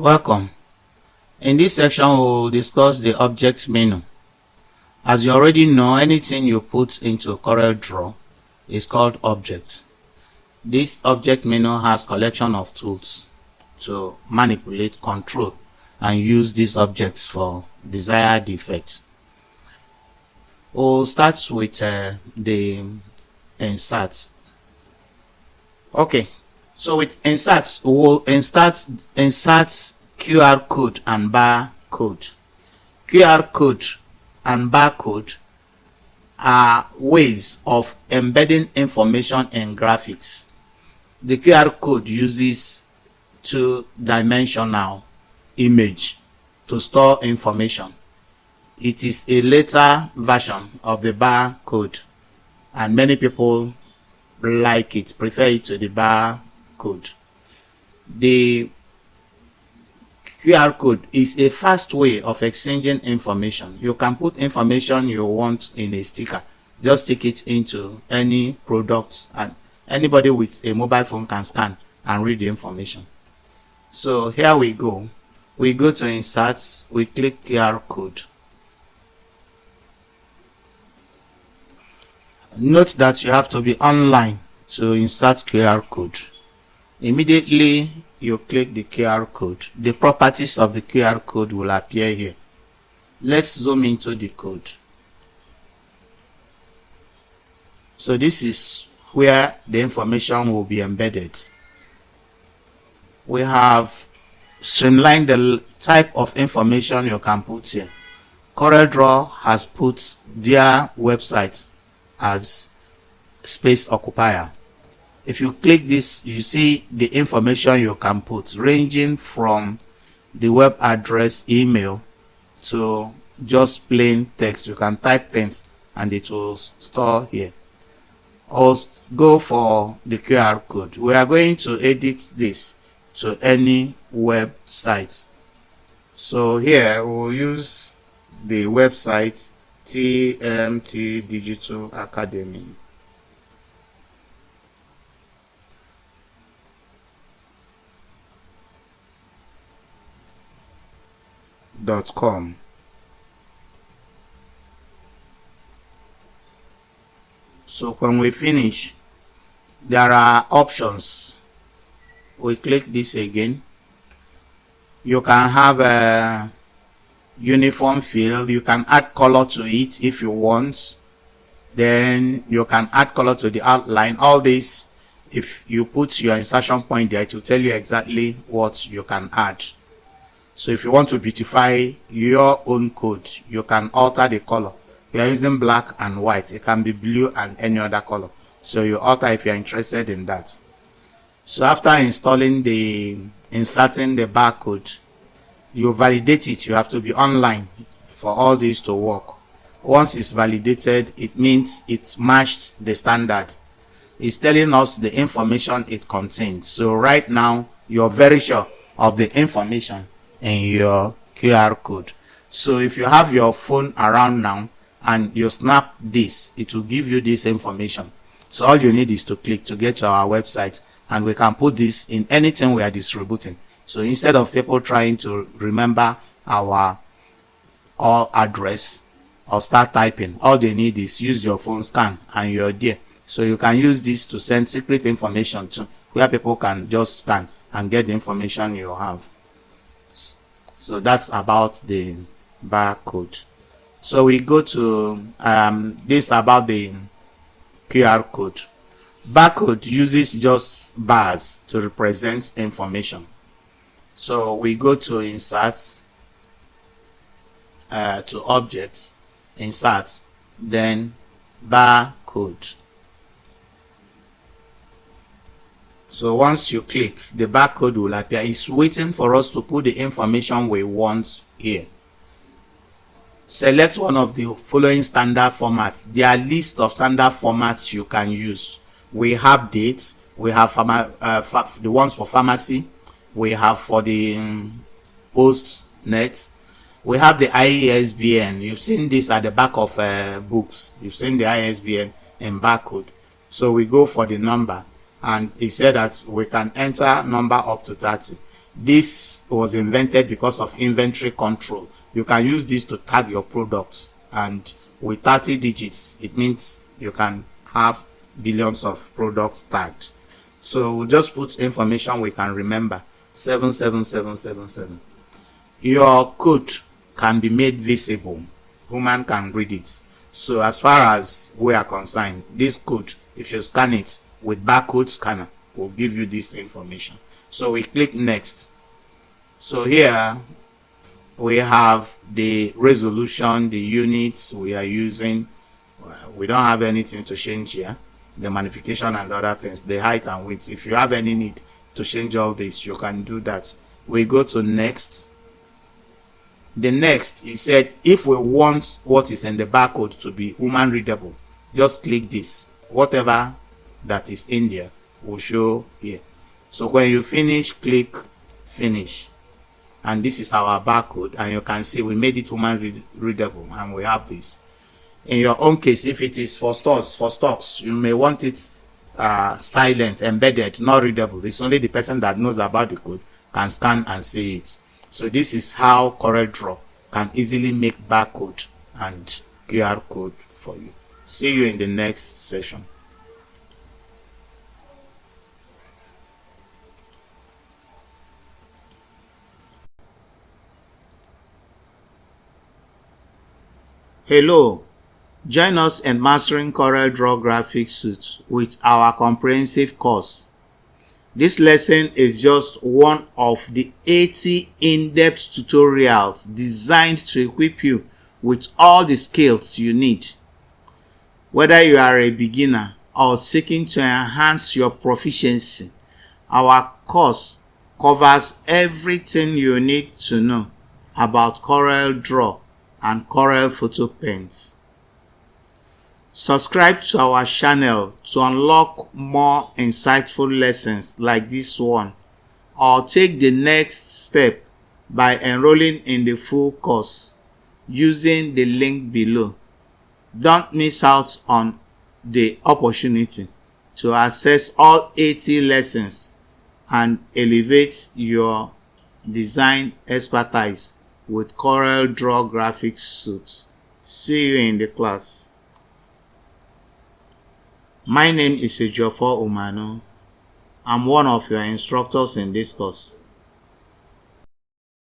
Welcome. In this section, we'll discuss the object menu. As you already know, anything you put into CorelDraw is called object. This object menu has collection of tools to manipulate, control, and use these objects for desired effects. We'll start with the insert. Okay, so with inserts, we'll insert QR code and barcode. QR code and barcode are ways of embedding information in graphics. The QR code uses two-dimensional image to store information. It is a later version of the barcode, and many people like it, prefer it to the barcode. The QR code is a fast way of exchanging information. You can put information you want in a sticker. Just stick it into any product, and anybody with a mobile phone can scan and read the information. So here we go. We go to insert, we click QR code. Note that you have to be online to insert QR code. Immediately you click the QR code, the properties of the QR code will appear here. Let's zoom into the code. So this is where the information will be embedded. We have streamlined the type of information you can put here. CorelDraw has put their website as space occupier. If you click this, you see the information you can put, ranging from the web address, email, to just plain text. You can type things and it will store here. I'll go for the QR code. We are going to edit this to any website. So here we'll use the website TMT Digital Academy. .com. So when we finish, there are options. We click this again. You can have a uniform field. You can add color to it if you want. Then you can add color to the outline. All this, if you put your insertion point there, it will tell you exactly what you can add. So if you want to beautify your own code, you can alter the color. We are using black and white. It can be blue and any other color. So you alter if you are interested in that. So after inserting the barcode, you validate it. You have to be online for all this to work. Once it's validated, it means it's matched the standard. It's telling us the information it contains. So right now, you're very sure of the information in your QR code. So if you have your phone around now and you snap this, it will give you this information. So all you need is to click to get to our website, and we can put this in anything we are distributing. So instead of people trying to remember our address or start typing, all they need is use your phone, scan, and you're there. So you can use this to send secret information to where people can just scan and get the information you have. So that's about the barcode. So we go to this about the QR code. Barcode uses just bars to represent information. So we go to insert, to objects, insert, then barcode. So once you click, the barcode will appear. It's waiting for us to put the information we want here. Select one of the following standard formats. There are lists of standard formats you can use. We have dates. We have the ones for pharmacy. We have for the post-net. We have the ISBN. You've seen this at the back of books. You've seen the ISBN in barcode. So we go for the number. And he said that we can enter number up to 30. This was invented because of inventory control. You can use this to tag your products, and with 30 digits, it means you can have billions of products tagged. So we'll just put information we can remember. 77777. Your code can be made visible. Human can read it. So as far as we are concerned, this code, if you scan it with barcode scanner, will give you this information. So we click next. So here we have the resolution, the units we are using. We don't have anything to change here. The magnification and other things, the height and width. If you have any need to change all this, you can do that. We go to next. The next, he said, if we want what is in the barcode to be human readable, just click this. Whatever that is in there will show here. So when you finish, click finish. And this is our barcode, and you can see we made it human readable, and we have this. In your own case, if it is for stocks, you may want it silent, embedded, not readable. It's only the person that knows about the code can scan and see it. So this is how CorelDraw can easily make barcode and QR code for you. See you in the next session. Hello. Join us in mastering CorelDraw Graphics Suite with our comprehensive course. This lesson is just one of the 80 in-depth tutorials designed to equip you with all the skills you need. Whether you are a beginner or seeking to enhance your proficiency, our course covers everything you need to know about CorelDraw and Corel Photo Paint. Subscribe to our channel to unlock more insightful lessons like this one, or take the next step by enrolling in the full course using the link below. Don't miss out on the opportunity to access all 80 lessons and elevate your design expertise with CorelDraw Graphics Suite. See you in the class. My name is Ejiofor Umanu. I'm one of your instructors in this course.